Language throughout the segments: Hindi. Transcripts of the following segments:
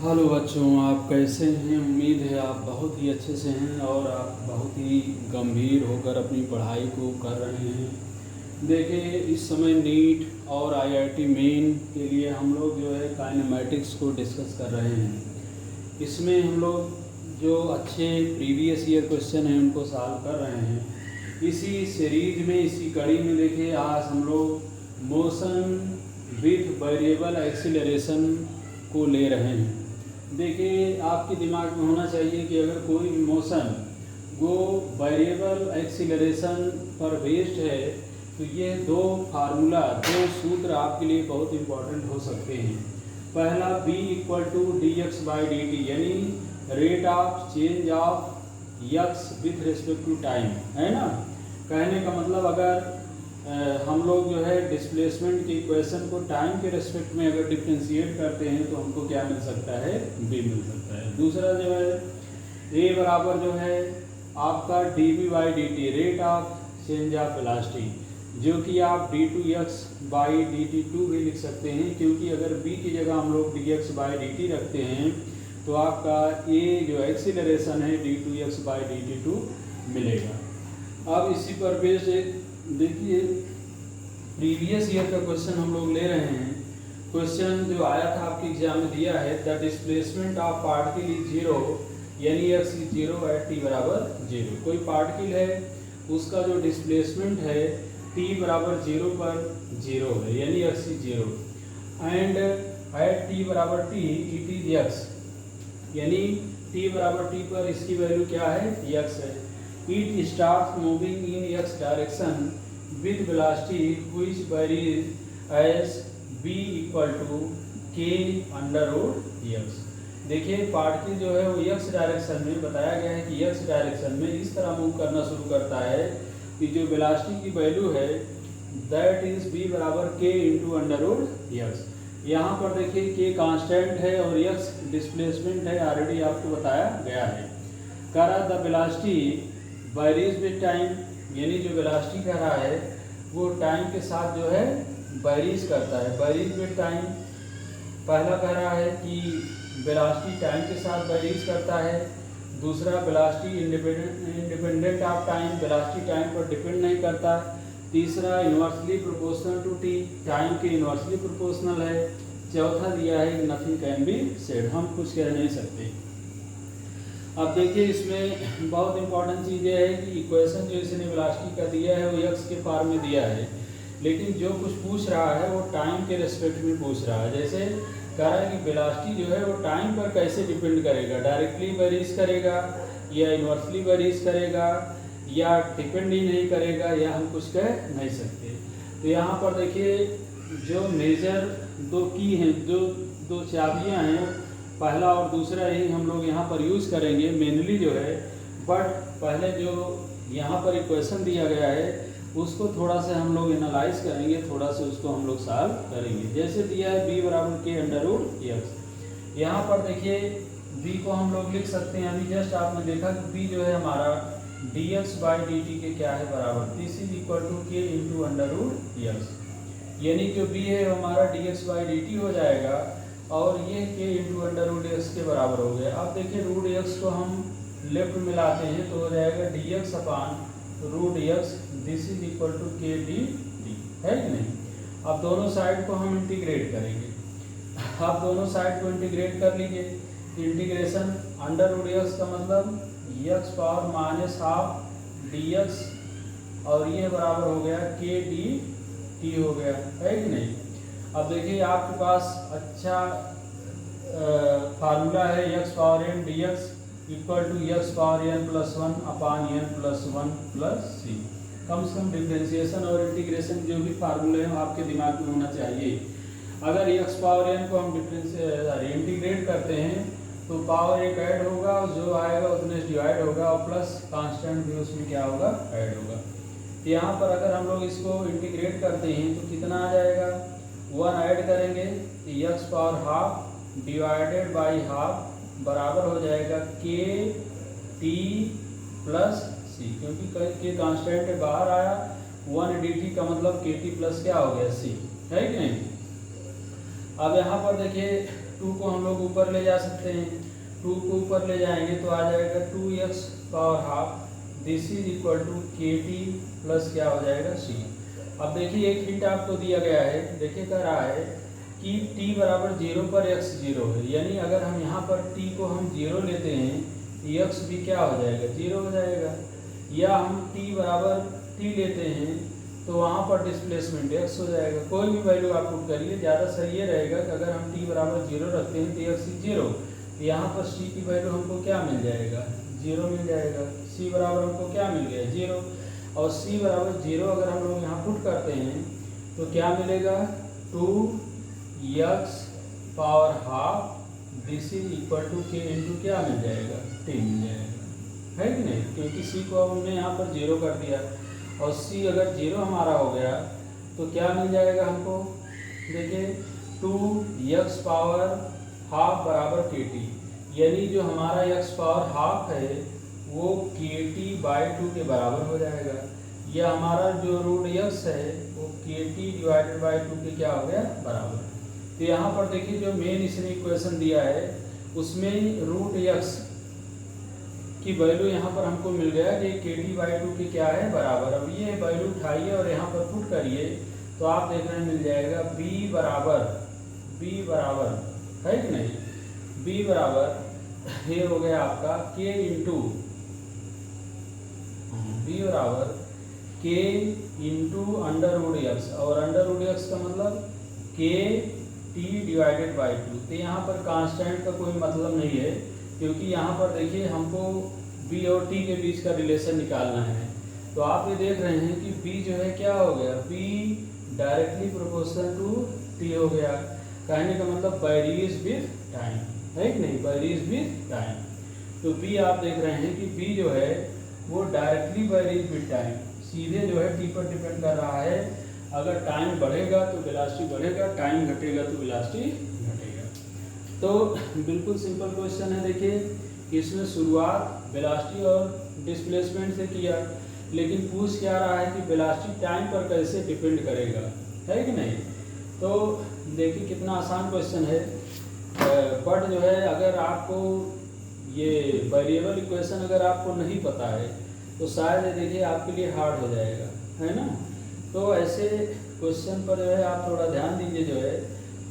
हेलो बच्चों, आप कैसे हैं? उम्मीद है आप बहुत ही अच्छे से हैं और आप बहुत ही गंभीर होकर अपनी पढ़ाई को कर रहे हैं। देखिए, इस समय नीट और आईआईटी मेन के लिए हम लोग जो है काइनेमैटिक्स को डिस्कस कर रहे हैं। इसमें हम लोग जो अच्छे प्रीवियस ईयर क्वेश्चन हैं उनको सॉल्व कर रहे हैं। इसी सीरीज में, इसी कड़ी में देखिए आज हम लोग मोशन विथ वेरिएबल एक्सीलरेशन को ले रहे हैं। देखिए, आपके दिमाग में होना चाहिए कि अगर कोई भी मोशन वो वेरिएबल एक्सीलरेशन पर बेस्ड है तो ये दो सूत्र आपके लिए बहुत इंपॉर्टेंट हो सकते हैं। पहला b equal to D x by D T, यानी rate of change of X with respect to time, है ना। कहने का मतलब अगर हम लोग जो है डिस्प्लेसमेंट की इक्वेशन को टाइम के रेस्पेक्ट में अगर डिफ्रेंशिएट करते हैं तो हमको क्या मिल सकता है? b मिल सकता है। दूसरा जो है a बराबर जो है आपका d b by D t, rate of change of velocity, जो कि आप d two x by D t two भी लिख सकते हैं, क्योंकि अगर b की जगह हम लोग d x by D t रखते हैं तो आपका a जो एक्सीलरेशन है d two x by D t two मिलेगा। अब इसी पर बेस्ड एक देखिए प्रीवियस ईयर का क्वेश्चन हम लोग ले रहे हैं। क्वेश्चन जो आया था आपके एग्जाम में दिया है, the displacement of particle is zero, यानी X is zero at T बराबर जीरो। कोई पार्टिकल है, उसका जो डिस्प्लेसमेंट है टी बराबर जीरो पर जीरो है, यानी X is zero, and eight T बराबर टी इट इज एक्स, यानी टी बराबर टी पर इसकी वैल्यू क्या है? एक्स है। It starts moving in x direction with velocity which varies as v equal to k under root x। देखिए, पार्टिकल जो है वो x डायरेक्शन में बताया गया है कि x डायरेक्शन में इस तरह मूव करना शुरू करता है कि जो वेलोसिटी की वैल्यू है दैट इज v बराबर k into under root x. यहाँ पर देखिए k कांस्टेंट है और x डिस्प्लेसमेंट है, ऑलरेडी आपको बताया गया है। कह रहा the velocity varies with time, यानी जो वेलोसिटी कह रहा है वो टाइम के साथ जो है वेरीज करता है, वेरीज विद टाइम। पहला कह रहा है कि वेलोसिटी टाइम के साथ वेरीज करता है। दूसरा, velocity independent of time, velocity time पर डिपेंड नहीं करता। तीसरा, inversely proportional to t, time के इन्वर्सली प्रोपोर्शनल है। चौथा दिया है नथिंग कैन बी सेड, हम कुछ कह नहीं सकते। अब देखिए, इसमें बहुत इंपॉर्टेंट चीज़ ये है कि इक्वेशन जो इसने वेलोसिटी का दिया है वो एक्स के फॉर्म में दिया है, लेकिन जो कुछ पूछ रहा है वो टाइम के रेस्पेक्ट में पूछ रहा है। जैसे कह रहा है कि वेलोसिटी जो है वो टाइम पर कैसे डिपेंड करेगा, डायरेक्टली वेरीज करेगा या इन्वर्सली वेरीज करेगा या डिपेंड ही नहीं करेगा, या हम कुछ कह नहीं सकते। तो यहाँ पर देखिए जो मेजर दो की हैं, जो दो चाबियाँ हैं, पहला और दूसरा ही हम लोग यहाँ पर यूज़ करेंगे मेनली जो है। बट पहले जो यहाँ पर इक्वेशन दिया गया है उसको थोड़ा सा हम लोग एनालाइज करेंगे, थोड़ा सा उसको हम लोग सॉल्व करेंगे। जैसे दिया है b बराबर के अंडर रूट एक्स। यहाँ पर देखिए b को हम लोग लिख सकते हैं, अभी जस्ट आपने देखा कि b जो है हमारा D x by D T के क्या है बराबर, दिस इज इक्वल टू के इंटू अंडर रूट एक्स, यानी जो b है हमारा D x by D T हो जाएगा और ये के इंटू अंडर रूट एक्स के बराबर हो गया। अब देखिए रूट एक्स को हम लेफ्ट में लाते हैं तो हो जाएगा d x upon root x, this is equal to k d t, है कि नहीं। अब दोनों साइड को हम इंटीग्रेट करेंगे। अब दोनों साइड को इंटीग्रेट कर लीजिए। इंटीग्रेशन अंडर रूट एक्स का मतलब x power minus half D x, और ये बराबर हो गया के डी टी हो गया, है कि नहीं। अब देखिए आपके पास अच्छा फार्मूला है X power N D X equal to X power N plus one upon N plus one plus C. कम से कम डिफ्रेंशिएशन और इंटीग्रेशन जो भी फार्मूले हैं आपके दिमाग में होना चाहिए। अगर एक्स पावर एन को हम इंटीग्रेट करते हैं तो पावर एक ऐड होगा और जो आएगा उतने डिवाइड होगा और प्लस कांस्टेंट भी उसमें क्या होगा? ऐड होगा। यहाँ पर अगर हम लोग इसको इंटीग्रेट करते हैं तो कितना आ जाएगा? वन ऐड करेंगे तो x power half divided by half बराबर हो जाएगा के टी प्लस सी, क्योंकि के कांस्टेंट है बाहर आया, वन डी टी का मतलब के टी प्लस क्या हो गया? सी, है कि नहीं। अब यहाँ पर देखिए 2 को हम लोग ऊपर ले जा सकते हैं, 2 को ऊपर ले जाएंगे तो आ जाएगा 2x power half, this is equal to kt plus क्या हो जाएगा c। अब देखिए एक हिंट आपको दिया गया है, देखिए कह रहा है कि t बराबर 0 पर x 0 है, यानी अगर हम यहाँ पर t को हम 0 लेते हैं x भी क्या हो जाएगा 0 हो जाएगा, या हम t बराबर t लेते हैं तो वहाँ पर डिस्प्लेसमेंट x हो जाएगा। कोई भी वैल्यू आप पुट करिए, ज़्यादा सही ये रहेगा कि अगर हम t बराबर 0 रखते हैं तो x 0, यहाँ पर c की वैल्यू हमको क्या मिल जाएगा 0 मिल जाएगा, c बराबर हमको क्या मिल गया 0, और c बराबर 0 अगर हम लोग यहाँ पुट करते हैं तो क्या मिलेगा 2x power half, this is equal to k into क्या मिल जाएगा t मिल जाएगा, है कि नहीं, क्योंकि c को हमने यहाँ पर 0 कर दिया और c अगर 0 हमारा हो गया तो क्या मिल जाएगा हमको, देखिए 2x पावर हाफ बराबर kt, यानी जो हमारा x पावर हाफ है वो kt बाई 2 के बराबर हो जाएगा, या हमारा जो रूट x है वो kt डिवाइडेड बाई 2 के क्या हो गया बराबर। तो यहाँ पर देखिए जो मेन इसने इक्वेशन दिया है उसमें रूट x की वैल्यू यहाँ पर हमको मिल गया कि kt बाई 2 के क्या है बराबर। अब ये वैल्यू उठाइए और यहाँ पर पुट करिए तो आप देखने मिल जाएगा b बराबर है कि नहीं, b बराबर ये हो गया आपका k इंटू b बराबर k into under root x, और अंडर रूट x का मतलब k t डिवाइडेड बाई 2। तो यहाँ पर कांस्टेंट का कोई मतलब नहीं है, क्योंकि यहाँ पर देखिए हमको b और t के बीच का रिलेशन निकालना है। तो आप ये देख रहे हैं कि b जो है क्या हो गया, b directly proportional to t हो गया, कहने का मतलब वेरीज विथ टाइम, है कि नहीं, वेरीज विथ टाइम। तो b आप देख रहे हैं कि b जो है वो डायरेक्टली वेरीज विथ टाइम, सीधे जो है t पर डिपेंड कर रहा है। अगर टाइम बढ़ेगा तो वेलोसिटी बढ़ेगा, टाइम घटेगा तो वेलोसिटी घटेगा। तो बिल्कुल सिंपल क्वेश्चन है, देखिए इसमें शुरुआत वेलोसिटी और डिस्प्लेसमेंट से किया, लेकिन पूछ क्या रहा है कि वेलोसिटी टाइम पर कैसे डिपेंड करेगा, है कि नहीं। तो देखिए कितना आसान क्वेश्चन है, बट जो है अगर आपको ये वेरिएबल इक्वेशन अगर आपको नहीं पता है तो शायद देखिए आपके लिए हार्ड हो जाएगा, है ना। तो ऐसे क्वेश्चन पर जो है आप थोड़ा ध्यान दीजिए जो है,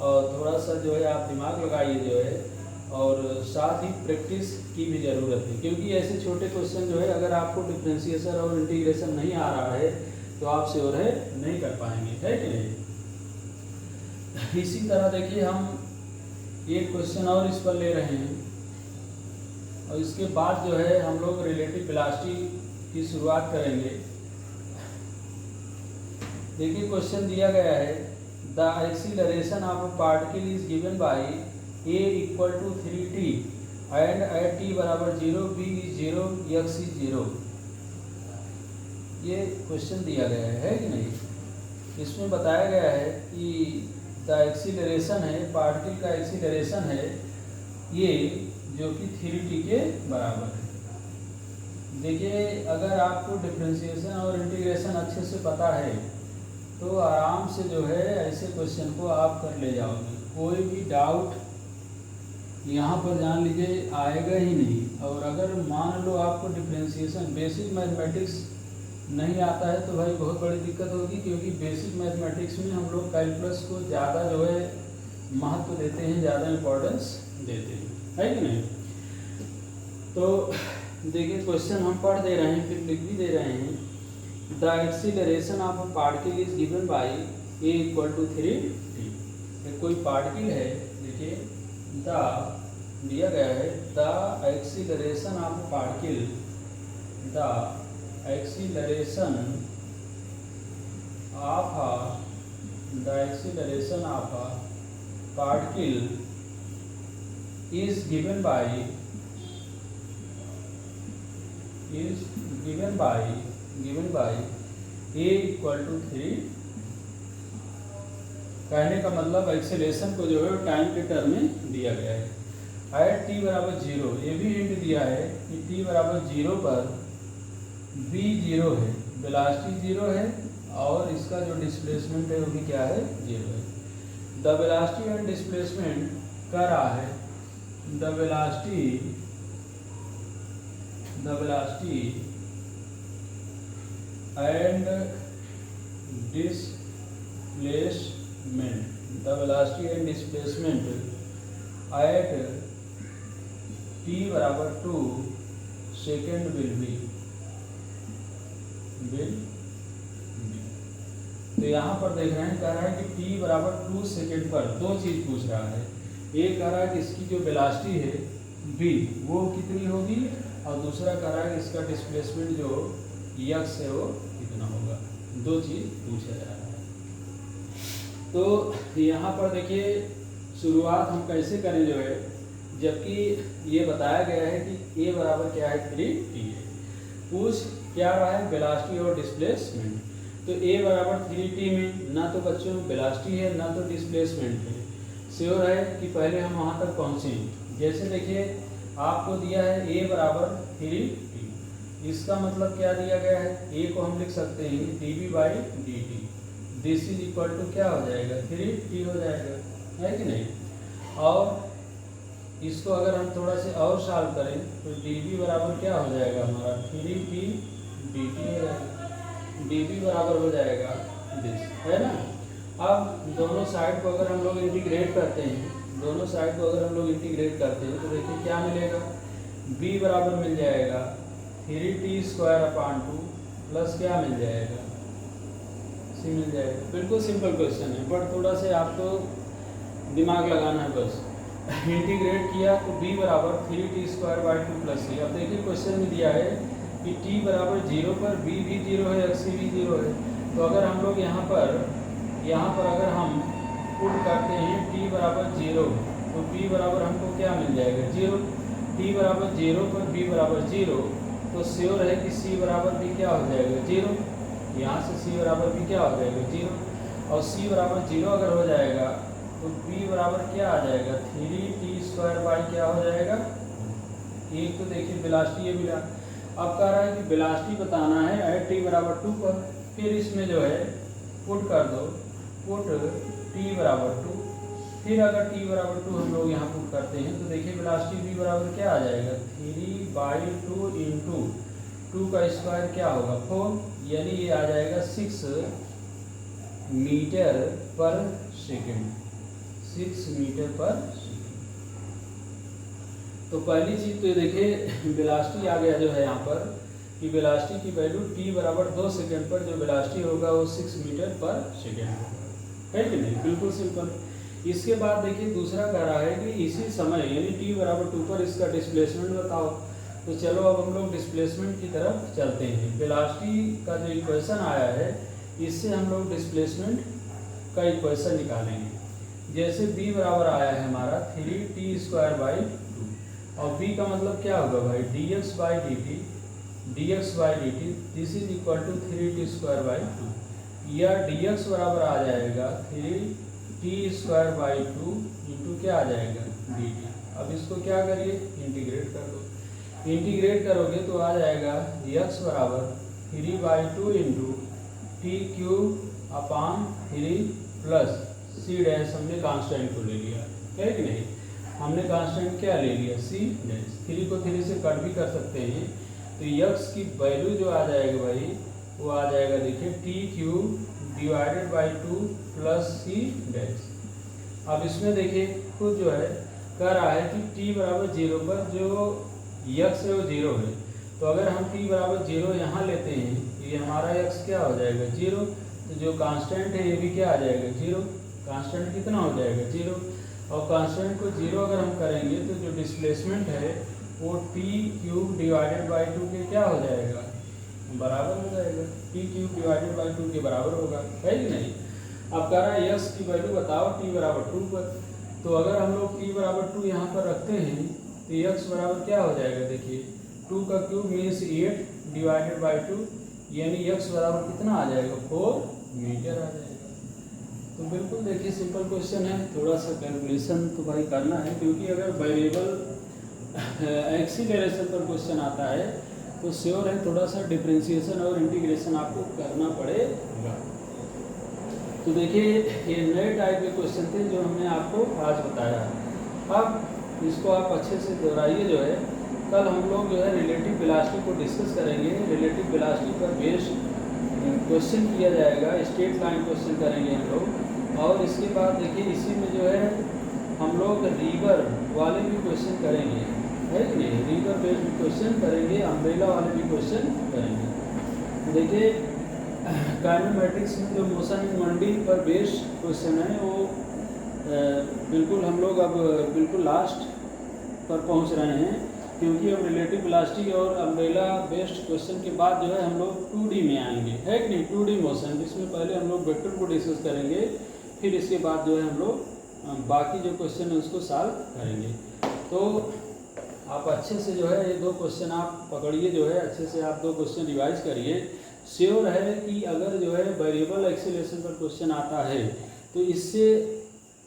और थोड़ा सा जो है आप दिमाग लगाइए जो है, और साथ ही प्रैक्टिस की भी ज़रूरत है, क्योंकि ऐसे छोटे क्वेश्चन जो है अगर आपको डिफरेंशिएशन और इंटीग्रेशन नहीं आ रहा है तो आप श्योर है नहीं कर पाएंगे, है कि नहीं। इसी तरह देखिए हम एक क्वेश्चन और इस पर ले रहे हैं, और इसके बाद जो है हम लोग रिलेटिव वेलोसिटी की शुरुआत करेंगे। देखिए क्वेश्चन दिया गया है, the acceleration of a particle is given by a equal to 3t and at t बराबर 0 b इज 0 x इज 0। ये क्वेश्चन दिया गया है कि नहीं। इसमें बताया गया है कि द एक्सीलरेशन है, पार्टिकल का एक्सीलरेशन है ये जो कि 3t के बराबर है। देखिए अगर आपको डिफरेंशिएशन और इंटीग्रेशन अच्छे से पता है तो आराम से जो है ऐसे क्वेश्चन को आप कर ले जाओगे, कोई भी डाउट यहाँ पर जान लीजिए आएगा ही नहीं। और अगर मान लो आपको डिफरेंशिएशन बेसिक मैथमेटिक्स नहीं आता है तो भाई बहुत बड़ी दिक्कत होगी, क्योंकि बेसिक मैथमेटिक्स में हम लोग कैलकुलस को ज़्यादा जो है महत्व देते हैं, ज़्यादा इम्पोर्टेंस देते हैं, है कि नहीं। तो देखिए क्वेश्चन हम पढ़ दे रहे हैं फिर लिख भी दे रहे हैं। The acceleration of a particle is given by a equal to 3t। कोई पार्टिकल है, देखिए द दिया गया है the acceleration of a particle, the acceleration of a particle is given by a equal to 3। कहने का मतलब एक्सेलेरेशन को जो है टाइम के टर्म में दिया गया है। एट t बराबर 0, ये भी हिंट दिया है कि t बराबर 0 पर v 0 है, वेलोसिटी 0 है, और इसका जो डिस्प्लेसमेंट है वो भी क्या है 0 है। द वेलोसिटी एंड डिस्प्लेसमेंट कह रहा है the velocity and displacement eight t बराबर 2 सेकेंड विल बी। तो यहाँ पर देख रहे हैं, कह रहा है कि t बराबर 2 सेकेंड पर दो चीज़ पूछ रहा है। एक कह रहा है कि इसकी जो वेलोसिटी है v वो कितनी होगी, और दूसरा कह रहा है कि इसका डिस्प्लेसमेंट जो x है वो कितना होगा। दो चीज़ पूछा जा रहा है। तो यहाँ पर देखिए शुरुआत हम कैसे करें जो है, जबकि ये बताया गया है कि a बराबर क्या है 3t है। पूछ क्या रहा है, वेलोसिटी और डिस्प्लेसमेंट। तो a बराबर 3t में ना तो बच्चों वेलोसिटी है ना तो डिस्प्लेसमेंट है। श्योर है कि पहले हम वहाँ तक पहुँचें। जैसे देखिए आपको दिया है a बराबर 3t, इसका मतलब क्या दिया गया है, a को हम लिख सकते हैं dv/dt। This is equal to क्या हो जाएगा 3t हो जाएगा, है कि नहीं। और इसको अगर हम थोड़ा से और सॉल्व करें तो dv बराबर क्या हो जाएगा हमारा 3t dt हो जाएगा। dv बराबर हो जाएगा दिस, है ना। अब दोनों साइड को अगर हम लोग इंटीग्रेट करते हैं, तो देखिए क्या मिलेगा, b बराबर मिल जाएगा 3t² प्लस क्या मिल जाएगा, c मिल जाएगा। बिल्कुल सिंपल क्वेश्चन है, बट थोड़ा से आपको दिमाग लगाना है बस। इंटीग्रेट किया तो b बराबर 3t² प्लस c। अब देखिए क्वेश्चन में दिया है कि t बराबर 0 पर b भी 0 है, c भी 0 है। तो अगर हम लोग यहाँ पर अगर हम पुट करते हैं t बराबर 0, तो b बराबर हमको क्या मिल जाएगा 0। t बराबर 0 पर b बराबर 0, तो श्योर है कि c बराबर भी क्या हो जाएगा 0। यहाँ से c बराबर भी क्या हो जाएगा 0, और c बराबर 0 अगर हो जाएगा तो b बराबर क्या आ जाएगा 3t² क्या हो जाएगा। एक तो देखिए वेलोसिटी ये मिला। अब कह रहा है कि वेलोसिटी बताना है एट t बराबर 2 पर। फिर इसमें जो है पुट कर दो, पुट t बराबर 2। फिर अगर t बराबर 2 हम लोग यहाँ पुट करते हैं तो देखिए वेलोसिटी v बराबर क्या आ जाएगा 3/2 इंटू 2 का स्क्वायर क्या होगा 4, यानी ये आ जाएगा 6 मीटर पर सेकेंड। तो पहली चीज़ तो देखिए वेलोसिटी आ गया जो है यहाँ पर कि वेलोसिटी की वैल्यू t बराबर 2 सेकेंड पर जो वेलोसिटी होगा वो 6 मीटर पर सेकेंड होगा, है कि नहीं। बिल्कुल सिंपल। इसके बाद देखिए दूसरा कह रहा है कि इसी समय यानी t बराबर 2 पर इसका डिस्प्लेसमेंट बताओ। तो चलो अब हम लोग डिस्प्लेसमेंट की तरफ चलते हैं। वेलोसिटी का जो इक्वेशन आया है इससे हम लोग डिस्प्लेसमेंट का इक्वेशन निकालेंगे। जैसे b बराबर आया है हमारा 3t² और b का मतलब क्या होगा भाई dx/dt this is equal to 3t²/2, या dx बराबर आ जाएगा 3t²/2 इंटू क्या आ जाएगा dt। अब इसको क्या करिए इंटीग्रेट कर दो। इंटीग्रेट करोगे तो आ जाएगा x बराबर 3/2 into t³ plus c dash, हमने कांस्टेंट को ले लिया, है कि नहीं। हमने कांस्टेंट क्या ले लिया c डैश। 3 को 3 से कट भी कर सकते हैं, तो x की वैल्यू जो आ जाएगा भाई वो आ जाएगा देखिए t³/2 प्लस c डैश। अब इसमें देखिए खुद जो है कह रहा है कि t बराबर 0 पर जो x है वो 0 है। तो अगर हम t बराबर 0 यहाँ लेते हैं ये हमारा x क्या हो जाएगा 0, तो जो कांस्टेंट है ये भी क्या आ जाएगा 0। कांस्टेंट कितना हो जाएगा 0, और कांस्टेंट को 0 अगर हम करेंगे तो जो डिस्प्लेसमेंट है वो t³/2 के क्या हो जाएगा बराबर हो जाएगा, t³/2 के बराबर होगा, है कि नहीं। अब कह रहा है x की वैल्यू बताओ t बराबर 2 पर। तो अगर हम लोग t बराबर 2 यहाँ पर रखते हैं तो x बराबर क्या हो जाएगा देखिए 2 का क्यूब मीन्स 8/2, यानी x बराबर कितना आ जाएगा 4 मीटर आ जाएगा। तो बिल्कुल देखिए सिंपल क्वेश्चन है, थोड़ा सा कैलकुलेशन तो भाई करना है, क्योंकि अगर वेरिएबल एक्सीलरेशन पर क्वेश्चन आता है तो श्योर है थोड़ा सा डिफरेंशिएशन और इंटीग्रेशन आपको करना पड़ेगा। तो देखिए ये नए टाइप के क्वेश्चन थे जो हमने आपको आज बताया। अब इसको आप अच्छे से दोहराइए जो है। कल हम लोग जो है रिलेटिव वेलोसिटी को डिस्कस करेंगे। रिलेटिव वेलोसिटी पर बेस्ड क्वेश्चन किया जाएगा, स्ट्रेट लाइन क्वेश्चन करेंगे हम लोग। और इसके बाद देखिए इसी में जो है हम लोग रिवर वाले भी क्वेश्चन करेंगे, है कि नहीं। रिवर बेस्ड क्वेश्चन करेंगे, अम्ब्रेला वाले भी क्वेश्चन करेंगे। देखिए काइनेमेटिक्स में जो मोशन इन मंडी पर बेस्ड क्वेश्चन है वो बिल्कुल हम लोग अब बिल्कुल लास्ट पर पहुंच रहे हैं, क्योंकि अब रिलेटिव वेलोसिटी और अम्ब्रेला बेस्ड क्वेश्चन के बाद जो है हम लोग 2D में आएंगे, है कि नहीं। 2D मोशन, इसमें पहले हम लोग वेक्टर को डिस्कस करेंगे, फिर इसके बाद जो है हम लोग बाकी जो क्वेश्चन है उसको सॉल्व करेंगे। तो आप अच्छे से जो है ये 2 क्वेश्चन आप पकड़िए, जो है अच्छे से आप 2 क्वेश्चन रिवाइज करिए। श्योर है कि अगर जो है वेरिएबल एक्सीलरेशन पर क्वेश्चन आता है तो इससे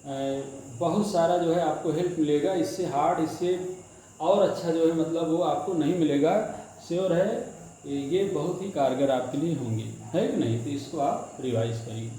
बहुत सारा जो है आपको हेल्प मिलेगा। इससे हार्ड, इससे और अच्छा जो है मतलब वो आपको नहीं मिलेगा। श्योर है ये बहुत ही कारगर आपके लिए होंगे, है कि नहीं। तो इसको आप रिवाइज करिए।